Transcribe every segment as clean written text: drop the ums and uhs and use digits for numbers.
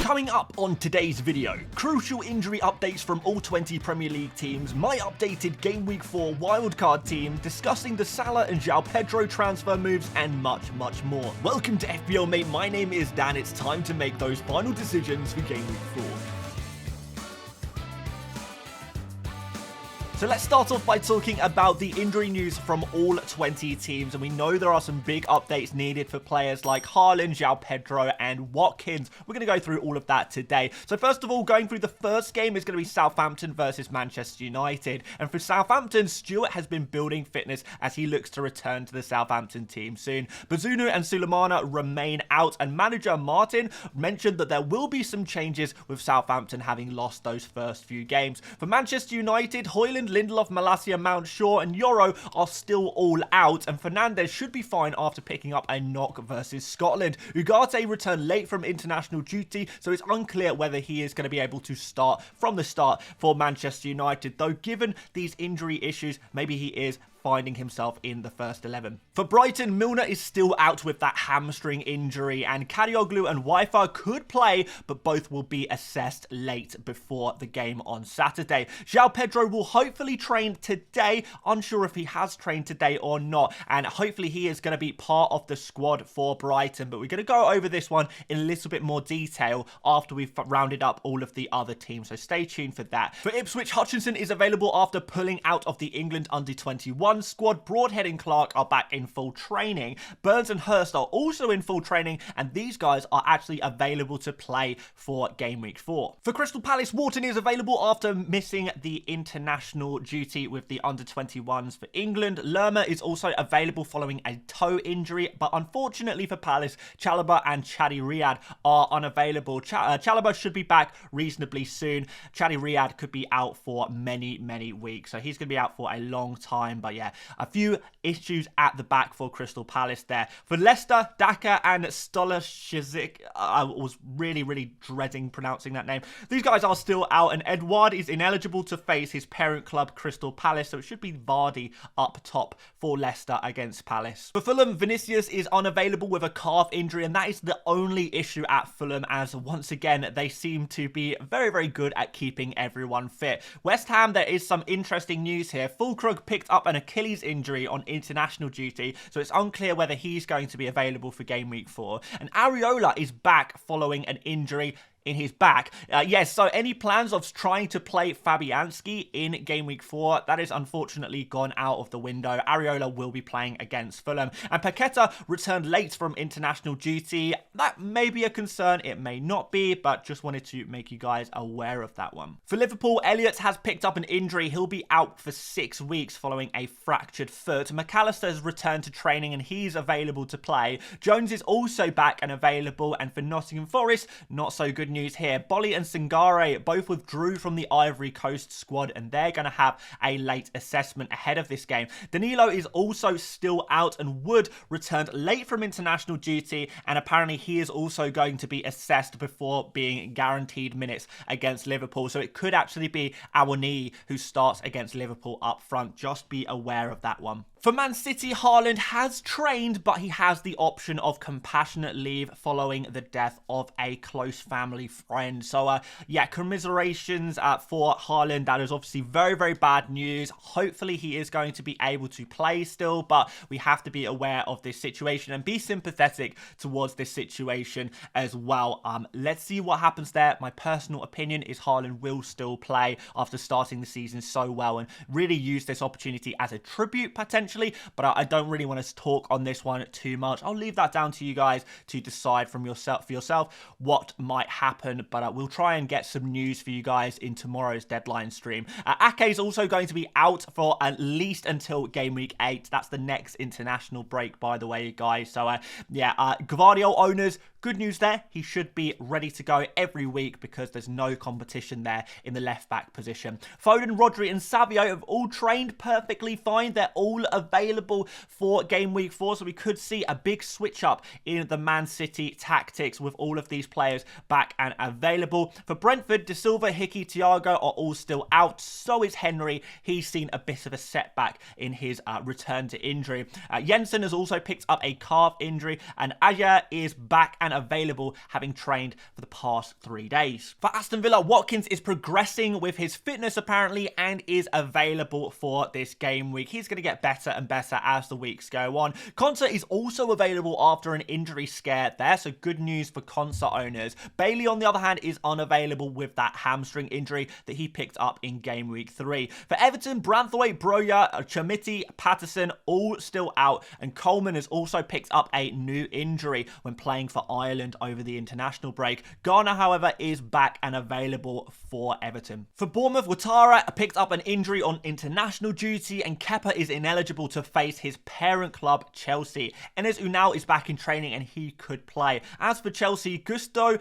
Coming up on today's video, crucial injury updates from all 20 Premier League teams, my updated Game Week 4 Wildcard team, discussing the Salah and João Pedro transfer moves, and much more. Welcome to FPL Mate, my name is Dan, it's time to make those final decisions for Game Week 4. So let's start off by talking about the injury news from all 20 teams, and we know there are some big updates needed for players like Haaland, João Pedro and Watkins. We're going to go through all of that today. So first of all, going through the first game is going to be Southampton versus Manchester United, and for Southampton, Stewart has been building fitness as he looks to return to the Southampton team soon. Bazunu and Sulemana remain out, and manager Martin mentioned that there will be some changes with Southampton having lost those first few games. For Manchester United, Haaland, Lindelof, Malacia, Mount, Shaw and João are still all out, and Fernandes should be fine after picking up a knock versus Scotland. Ugarte returned late from international duty, so it's unclear whether he is going to be able to start from the start for Manchester United, though given these injury issues, maybe he is finding himself in the first 11. For Brighton, Milner is still out with that hamstring injury, and Kadioglu and Wi-Fi could play, but both will be assessed late before the game on Saturday. João Pedro will hopefully train today, unsure if he has trained today or not, and hopefully he is going to be part of the squad for Brighton, but we're going to go over this one in a little bit more detail after we've rounded up all of the other teams, so stay tuned for that. For Ipswich, Hutchinson is available after pulling out of the England under-21 squad. Broadhead and Clark are back in full training. Burns and Hurst are also in full training, and these guys are actually available to play for Game Week 4. For Crystal Palace, Wharton is available after missing the international duty with the under-21s for England. Lerma is also available following a toe injury, but unfortunately for Palace, Chalobah and Chadi Riyad are unavailable. Chalobah should be back reasonably soon. Chadi Riyad could be out for many weeks, so he's going to be out for a long time, but yeah, a few issues at the back for Crystal Palace there. For Leicester, Daka and Stolashizik, I was really dreading pronouncing that name. These guys are still out, and Edouard is ineligible to face his parent club Crystal Palace, so it should be Vardy up top for Leicester against Palace. For Fulham, Vinicius is unavailable with a calf injury, and that is the only issue at Fulham, as once again they seem to be very good at keeping everyone fit. West Ham, there is some interesting news here. Fulkrug picked up an Achilles injury on international duty, so it's unclear whether he's going to be available for Game Week 4. And Areola is back following an injury in his back. Yes, so any plans of trying to play Fabianski in Game Week 4, that is unfortunately gone out of the window. Areola will be playing against Fulham. And Paqueta returned late from international duty. That may be a concern, it may not be, but just wanted to make you guys aware of that one. For Liverpool, Elliott has picked up an injury. He'll be out for 6 weeks following a fractured foot. McAllister has returned to training and he's available to play. Jones is also back and available, and for Nottingham Forest, not so good news here. Bolly and Singare both withdrew from the Ivory Coast squad, and they're going to have a late assessment ahead of this game. Danilo is also still out, and Wood returned late from international duty, and apparently he is also going to be assessed before being guaranteed minutes against Liverpool, so it could actually be Awoniyi who starts against Liverpool up front. Just be aware of that one. For Man City, Haaland has trained, but he has the option of compassionate leave following the death of a close family friend. So, yeah, commiserations for Haaland. That is obviously very bad news. Hopefully, he is going to be able to play still, but we have to be aware of this situation and be sympathetic towards this situation as well. Let's see what happens there. My personal opinion is Haaland will still play after starting the season so well and really use this opportunity as a tribute potentially, but I don't really want to talk on this one too much. I'll leave that down to you guys to decide for yourself what might happen, but we'll try and get some news for you guys in tomorrow's deadline stream. Ake is also going to be out for at least until Game Week 8. That's the next international break, by the way, guys. So, yeah, Gvardiol owners, good news there. He should be ready to go every week because there's no competition there in the left-back position. Foden, Rodri and Savio have all trained perfectly fine. They're all available for Game Week 4, so we could see a big switch up in the Man City tactics with all of these players back and available. For Brentford, De Silva, Hickey, Thiago are all still out. So is Henry. He's seen a bit of a setback in his return to injury. Jensen has also picked up a calf injury, and Aya is back and available, having trained for the past 3 days. For Aston Villa, Watkins is progressing with his fitness apparently and is available for this game week. He's going to get better and better as the weeks go on. Konsa is also available after an injury scare there, so good news for Konsa owners. Bailey, on the other hand, is unavailable with that hamstring injury that he picked up in game week 3. For Everton, Branthwaite, Broja, Chamiti, Patterson, all still out, and Coleman has also picked up a new injury when playing for Ireland over the international break. Garner, however, is back and available for Everton. For Bournemouth, Ouattara picked up an injury on international duty, and Kepa is ineligible to face his parent club, Chelsea. Enes Unal is back in training and he could play. As for Chelsea, Gusto,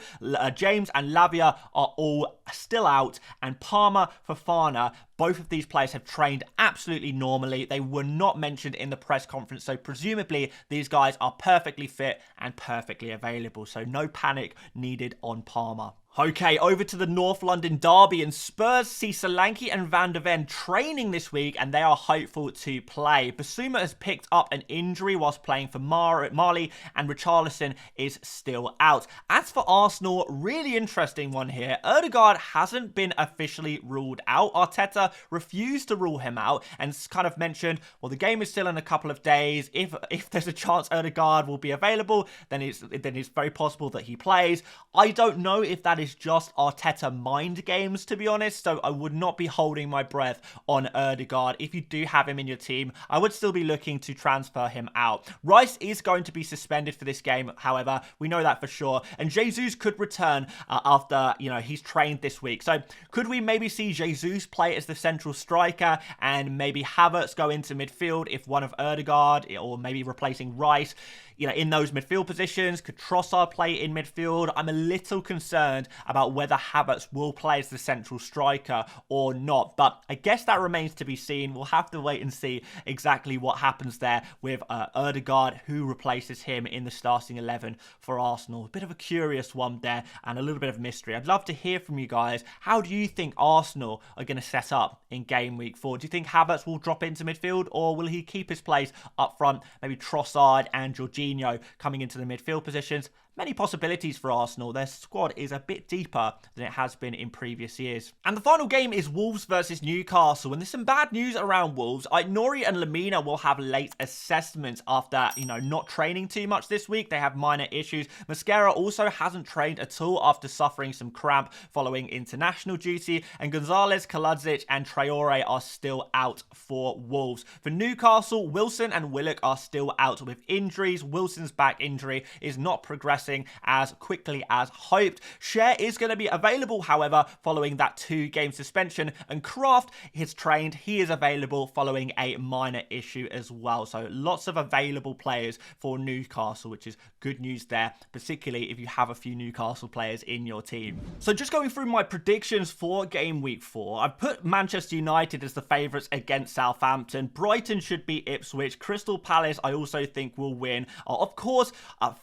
James and Lavia are all still out, and Palmer, Fofana, both of these players have trained absolutely normally. They were not mentioned in the press conference, so presumably these guys are perfectly fit and perfectly available, so no panic needed on Palmer. Okay, over to the North London derby, and Spurs see Solanke and Van de Ven training this week, and they are hopeful to play. Basuma has picked up an injury whilst playing for Marley, and Richarlison is still out. As for Arsenal, really interesting one here. Ødegaard hasn't been officially ruled out. Arteta refused to rule him out and kind of mentioned, well, the game is still in a couple of days. If there's a chance Ødegaard will be available, then it's very possible that he plays. I don't know if that is just Arteta mind games, to be honest, so I would not be holding my breath on Ødegaard. If you do have him in your team, I would still be looking to transfer him out. Rice is going to be suspended for this game, however, we know that for sure, and Jesus could return after, he's trained this week. So could we maybe see Jesus play as the central striker and maybe Havertz go into midfield if one of Ødegaard, or maybe replacing Rice, in those midfield positions? Could Trossard play in midfield? I'm a little concerned about whether Havertz will play as the central striker or not, but I guess that remains to be seen. We'll have to wait and see exactly what happens there with Ødegaard, who replaces him in the starting 11 for Arsenal. A bit of a curious one there and a little bit of mystery. I'd love to hear from you guys. How do you think Arsenal are going to set up in game week 4? Do you think Havertz will drop into midfield, or will he keep his place up front? Maybe Trossard and Jorginho coming into the midfield positions. Many possibilities for Arsenal. Their squad is a bit deeper than it has been in previous years. And the final game is Wolves versus Newcastle. And there's some bad news around Wolves. Nori and Lamina will have late assessments after, not training too much this week. They have minor issues. Mascara also hasn't trained at all after suffering some cramp following international duty. And Gonzalez, Kaladzic and Traore are still out for Wolves. For Newcastle, Wilson and Willock are still out with injuries. Wilson's back injury is not progressing as quickly as hoped. Cher is going to be available, however, following that 2-game suspension, and Kraft is trained. He is available following a minor issue as well. So lots of available players for Newcastle, which is good news there, particularly if you have a few Newcastle players in your team. So just going through my predictions for game week 4, I've put Manchester United as the favourites against Southampton. Brighton should beat Ipswich. Crystal Palace I also think will win. Of course,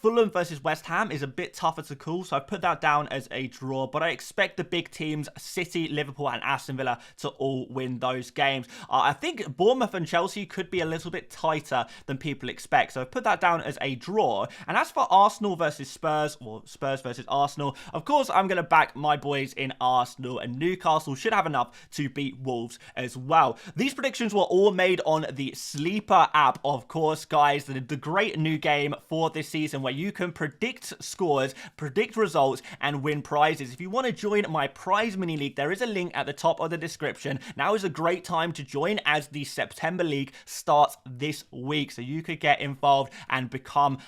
Fulham versus West Ham is a bit tougher to call, so I put that down as a draw, but I expect the big teams, City, Liverpool and Aston Villa, to all win those games. I think Bournemouth and Chelsea could be a little bit tighter than people expect, so I've put that down as a draw. And as for Arsenal versus Spurs, or Spurs versus Arsenal, of course I'm going to back my boys in Arsenal, and Newcastle should have enough to beat Wolves as well. These predictions were all made on the Sleeper app, of course, guys, the great new game for this season where you can predict scores, predict results and win prizes. If you want to join my prize mini league, there is a link at the top of the description. Now is a great time to join as the September league starts this week, so you could get involved and become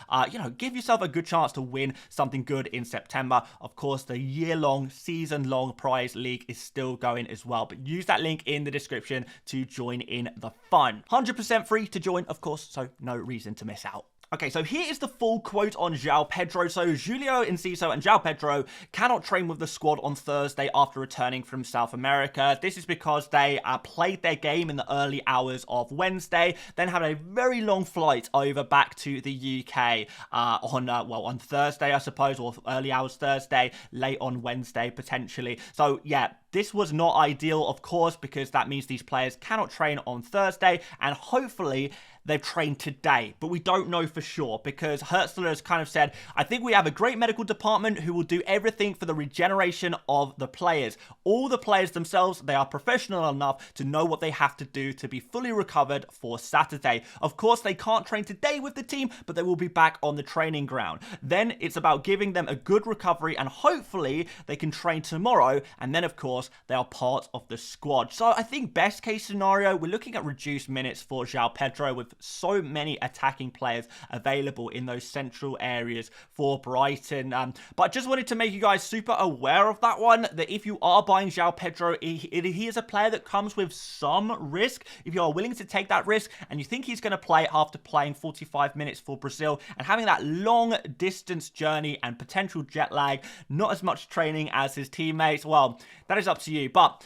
give yourself a good chance to win something good in September. Of course, the year-long, season-long prize league is still going as well, but use that link in the description to join in the fun. 100% free to join, of course, so no reason to miss out. Okay, so here is the full quote on João Pedro. So Julio Enciso and João Pedro cannot train with the squad on Thursday after returning from South America. This is because they played their game in the early hours of Wednesday, then had a very long flight over back to the UK on Thursday, I suppose, or early hours Thursday, late on Wednesday potentially. So yeah, This was not ideal, of course, because that means these players cannot train on Thursday, and hopefully they've trained today, but we don't know for sure because Hertzler has kind of said, I think we have a great medical department who will do everything for the regeneration of the players. All the players themselves, they are professional enough to know what they have to do to be fully recovered for Saturday. Of course, they can't train today with the team, but they will be back on the training ground. Then it's about giving them a good recovery and hopefully they can train tomorrow. And then, of course, they are part of the squad. So I think best case scenario, we're looking at reduced minutes for João Pedro with so many attacking players available in those central areas for Brighton. But I just wanted to make you guys super aware of that one, that if you are buying João Pedro, he is a player that comes with some risk. If you are willing to take that risk and you think he's going to play after playing 45 minutes for Brazil and having that long distance journey and potential jet lag, not as much training as his teammates, well, that is up to you. But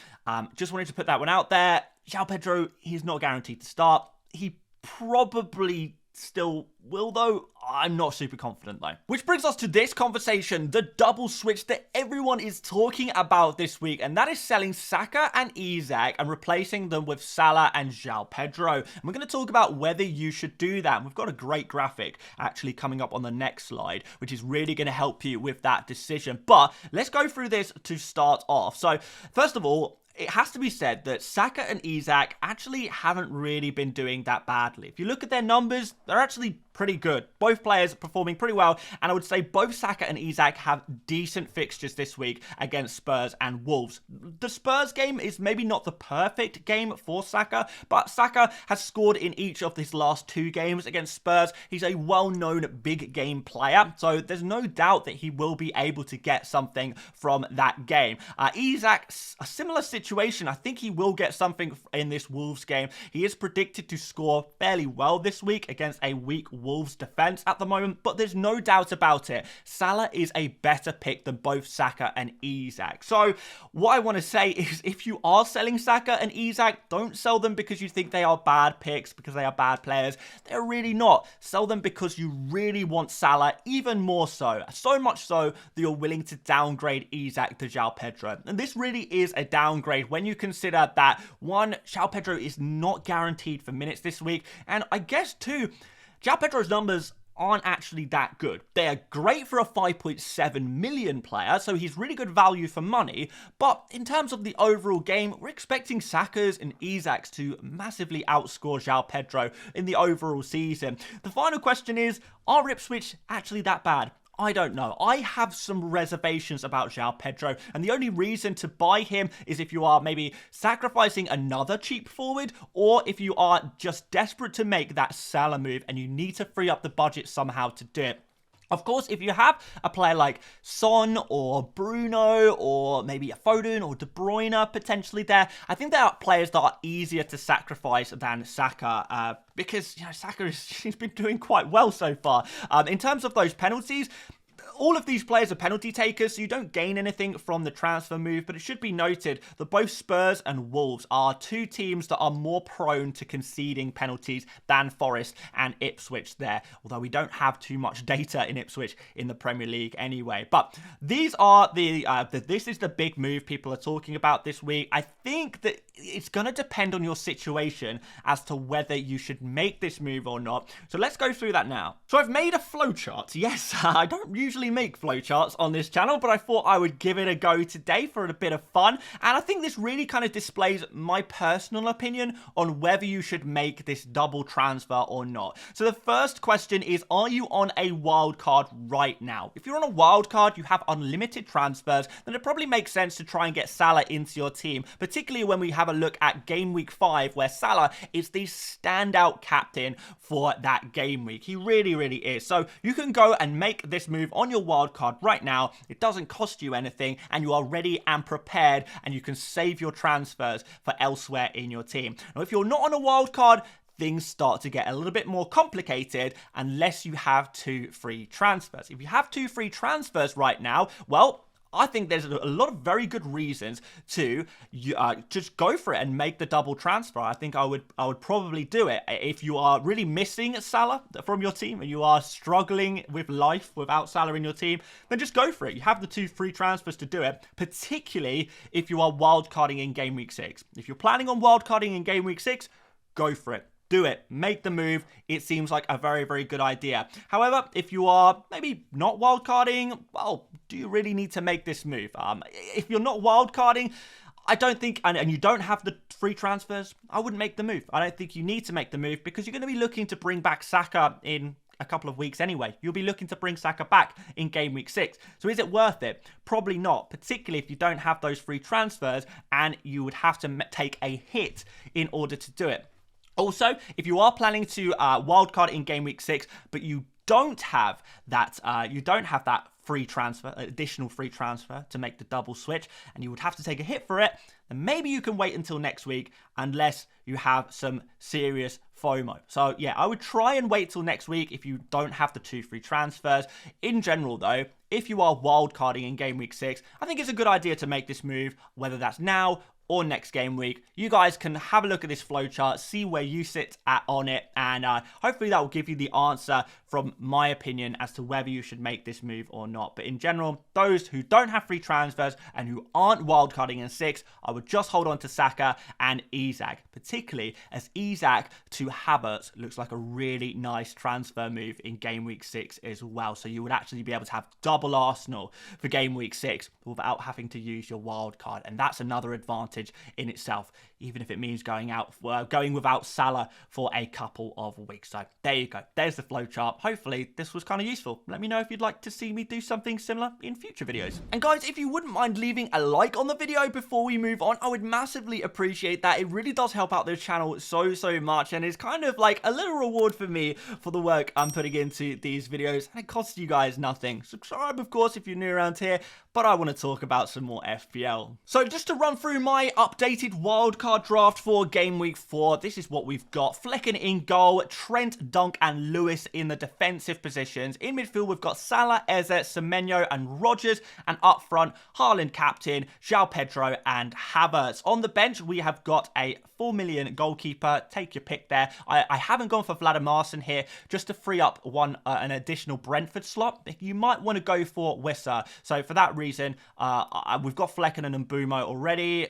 just wanted to put that one out there. João Pedro, he's not guaranteed to start. He probably still will, though. I'm not super confident, though. Which brings us to this conversation, the double switch that everyone is talking about this week, and that is selling Saka and Isak and replacing them with Salah and João Pedro. And we're going to talk about whether you should do that. And we've got a great graphic actually coming up on the next slide, which is really going to help you with that decision. But let's go through this to start off. So, first of all, it has to be said that Saka and Isak actually haven't really been doing that badly. If you look at their numbers, they're actually pretty good. Both players are performing pretty well, and I would say both Saka and Isak have decent fixtures this week against Spurs and Wolves. The Spurs game is maybe not the perfect game for Saka, but Saka has scored in each of his last 2 games against Spurs. He's a well-known big game player, so there's no doubt that he will be able to get something from that game. Isak, a similar situation. I think he will get something in this Wolves game. He is predicted to score fairly well this week against a weak Wolves defense at the moment, but there's no doubt about it. Salah is a better pick than both Saka and Isak. So what I want to say is, if you are selling Saka and Isak, don't sell them because you think they are bad picks, because they are bad players. They're really not. Sell them because you really want Salah, even more so. So much so that you're willing to downgrade Isak to João Pedro. And this really is a downgrade when you consider that, one, João Pedro is not guaranteed for minutes this week, and I guess two, João Pedro's numbers aren't actually that good. They are great for a 5.7 million player, so he's really good value for money, but in terms of the overall game, we're expecting Saka's and Isak's to massively outscore João Pedro in the overall season. The final question is, are Ipswich actually that bad? I don't know. I have some reservations about João Pedro, and the only reason to buy him is if you are maybe sacrificing another cheap forward, or if you are just desperate to make that Salah move and you need to free up the budget somehow to do it. Of course, if you have a player like Son or Bruno or maybe a Foden or De Bruyne potentially there, I think there are players that are easier to sacrifice than Saka because, you know, Saka he's been doing quite well so far. In terms of those penalties, all of these players are penalty takers, so you don't gain anything from the transfer move, but it should be noted that both Spurs and Wolves are 2 teams that are more prone to conceding penalties than Forest and Ipswich there, although we don't have too much data in Ipswich in the Premier League anyway. But these are this is the big move people are talking about this week. I think that it's going to depend on your situation as to whether you should make this move or not. So let's go through that now. So I've made a flowchart. Yes, I don't usually make flowcharts on this channel, but I thought I would give it a go today for a bit of fun. And I think this really kind of displays my personal opinion on whether you should make this double transfer or not. So the first question is, are you on a wild card right now? If you're on a wild card, you have unlimited transfers, then it probably makes sense to try and get Salah into your team, particularly when we have a look at game week 5, where Salah is the standout captain for that game week. He really, really is. So you can go and make this move on your wild card right now. It doesn't cost you anything, and you are ready and prepared, and you can save your transfers for elsewhere in your team. Now, if you're not on a wild card, things start to get a little bit more complicated unless you have 2 free transfers. If you have 2 free transfers right now, well, I think there's a lot of very good reasons to just go for it and make the double transfer. I think I would probably do it. If you are really missing Salah from your team and you are struggling with life without Salah in your team, then just go for it. You have the 2 free transfers to do it, particularly if you are wildcarding in Game Week 6. If you're planning on wildcarding in Game Week 6, go for it. Do it. Make the move. It seems like a very, very good idea. However, if you are maybe not wildcarding, well, do you really need to make this move? If you're not wildcarding, I don't think, and you don't have the free transfers, I wouldn't make the move. I don't think you need to make the move because you're going to be looking to bring back Saka in a couple of weeks anyway. You'll be looking to bring Saka back in Game Week 6. So is it worth it? Probably not, particularly if you don't have those free transfers and you would have to take a hit in order to do it. Also, if you are planning to wildcard in Game Week 6, but you don't have that, free transfer, additional free transfer to make the double switch, and you would have to take a hit for it, then maybe you can wait until next week unless you have some serious FOMO. So yeah, I would try and wait till next week if you don't have the 2 free transfers. In general though, if you are wildcarding in Game Week 6, I think it's a good idea to make this move, whether that's now or next game week. You guys can have a look at this flowchart, see where you sit on it, and hopefully that will give you the answer from my opinion as to whether you should make this move or not. But in general, those who don't have free transfers and who aren't wildcarding in 6, I would just hold on to Saka and Isak, particularly as Isak to Havertz looks like a really nice transfer move in Game Week 6 as well. So you would actually be able to have double Arsenal for Game Week 6 without having to use your wild card, and that's another advantage in itself, even if it means going without Salah for a couple of weeks. So there you go. There's the flowchart. Hopefully this was kind of useful. Let me know if you'd like to see me do something similar in future videos. And guys, if you wouldn't mind leaving a like on the video before we move on, I would massively appreciate that. It really does help out the channel so much, and it's kind of like a little reward for me for the work I'm putting into these videos, and it costs you guys nothing. Subscribe, of course, if you're new around here, but I want to talk about some more FPL. So just to run through my updated wildcard draft for Game Week 4, this is what we've got. Flecken in goal, Trent, Dunk, and Lewis in the defensive positions. In midfield, we've got Salah, Eze, Semenyo, and Rodgers. And up front, Haaland captain, João Pedro, and Havertz. On the bench, we have got a 4 million goalkeeper. Take your pick there. I haven't gone for Vladimir here just to free up an additional Brentford slot. You might want to go for Wissa. So for that reason, we've got Flecken and Mbeumo already.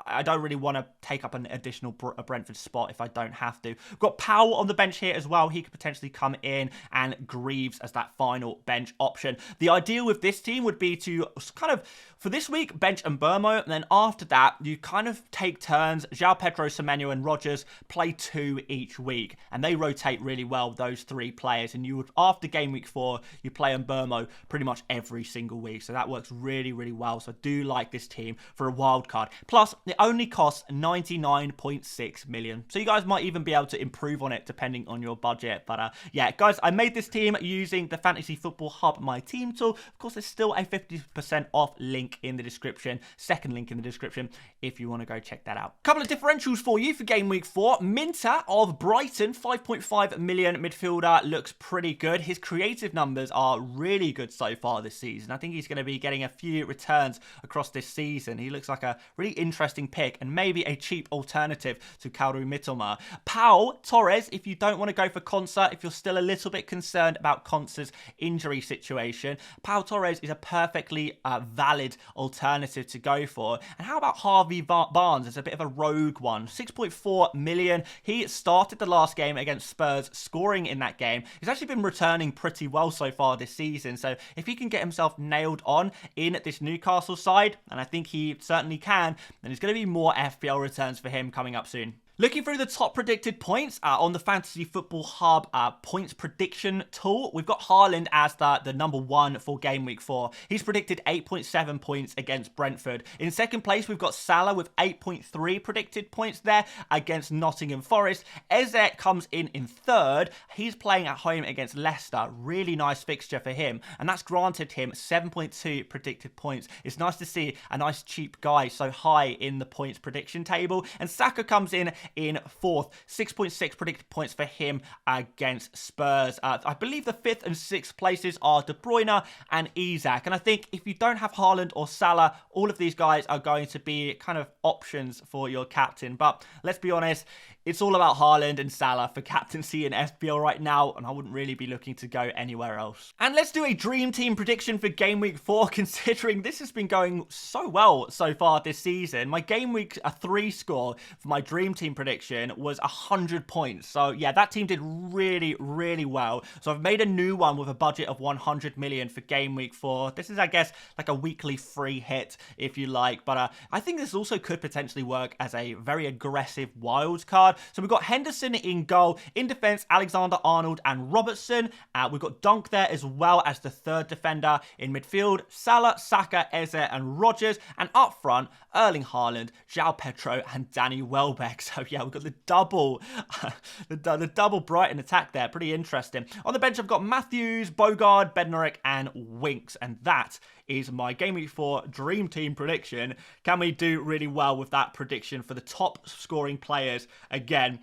I don't really want to take up an additional Brentford spot if I don't have to. We've got Powell on the bench here as well. He could potentially come in, and Greaves as that final bench option. The ideal with this team would be to kind of, for this week, bench Mbeumo, and then after that, you kind of take turns. João Pedro, Semenyo, and Rodgers play 2 each week, and they rotate really well, those 3 players. And you would, after Game Week 4, you play Mbeumo pretty much every single week. So that works really well. So I do like this team for a wild card. Plus, it only costs 99.6 million. So you guys might even be able to improve on it depending on your budget. But yeah, guys, I made this team using the Fantasy Football Hub My Team tool. Of course, there's still a 50% off link in the description. Second link in the description if you want to go check that out. Couple of differentials for you for Game Week 4. Minter of Brighton, 5.5 million midfielder, looks pretty good. His creative numbers are really good so far this season. I think he's going to be getting a few returns across this season. He looks like a really interesting pick and maybe a cheap alternative to Kaoru Mitoma. Pau Torres, if you don't want to go for Konsa, if you're still a little bit concerned about Konsa's injury situation, Pau Torres is a perfectly valid alternative to go for. And how about Harvey Barnes as a bit of a rogue one? 6.4 million. He started the last game against Spurs, scoring in that game. He's actually been returning pretty well so far this season. So if he can get himself nailed on in this Newcastle side, and I think he certainly can, then there's going to be more FPL returns for him coming up soon. Looking through the top predicted points on the Fantasy Football Hub points prediction tool, we've got Haaland as the number 1 for Game Week 4. He's predicted 8.7 points against Brentford. In second place, we've got Salah with 8.3 predicted points there against Nottingham Forest. Eze comes in third. He's playing at home against Leicester. Really nice fixture for him. And that's granted him 7.2 predicted points. It's nice to see a nice cheap guy so high in the points prediction table. And Saka comes in in 4th. 6.6 predicted points for him against Spurs. I believe the 5th and 6th places are De Bruyne and Isak. And I think if you don't have Haaland or Salah, all of these guys are going to be kind of options for your captain. But let's be honest, it's all about Haaland and Salah for captaincy in FPL right now, and I wouldn't really be looking to go anywhere else. And let's do a Dream Team prediction for Game Week 4, considering this has been going so well so far this season. My Game Week 3 score for my Dream Team prediction was 100 points. So yeah, that team did really, really well. So I've made a new one with a budget of 100 million for Game Week 4. This is, I guess, like a weekly free hit, if you like. But I think this also could potentially work as a very aggressive wild card. So we've got Henderson in goal. In defense, Alexander-Arnold and Robertson. We've got Dunk there as well as the 3rd defender. In midfield, Salah, Saka, Eze and Rodgers. And up front, Erling Haaland, João Pedro and Danny Welbeck. So yeah, we've got the double, the double Brighton attack there. Pretty interesting. On the bench, I've got Matthews, Bogard, Bednarek and Winks. And that is my Game Week 4 Dream Team prediction. Can we do really well with that prediction for the top scoring players again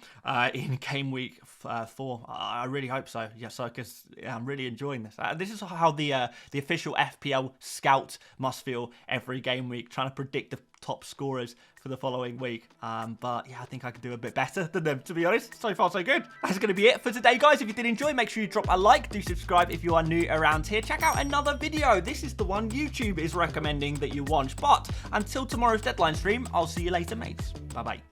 in Game Week 4? I really hope so. Yes, because I'm really enjoying this. This is how the official FPL scout must feel every game week, trying to predict the top scorers for the following week. But yeah, I think I could do a bit better than them, to be honest. So far, so good. That's going to be it for today, guys. If you did enjoy, make sure you drop a like. Do subscribe if you are new around here. Check out another video. This is the one YouTube is recommending that you watch. But until tomorrow's deadline stream, I'll see you later, mates. Bye-bye.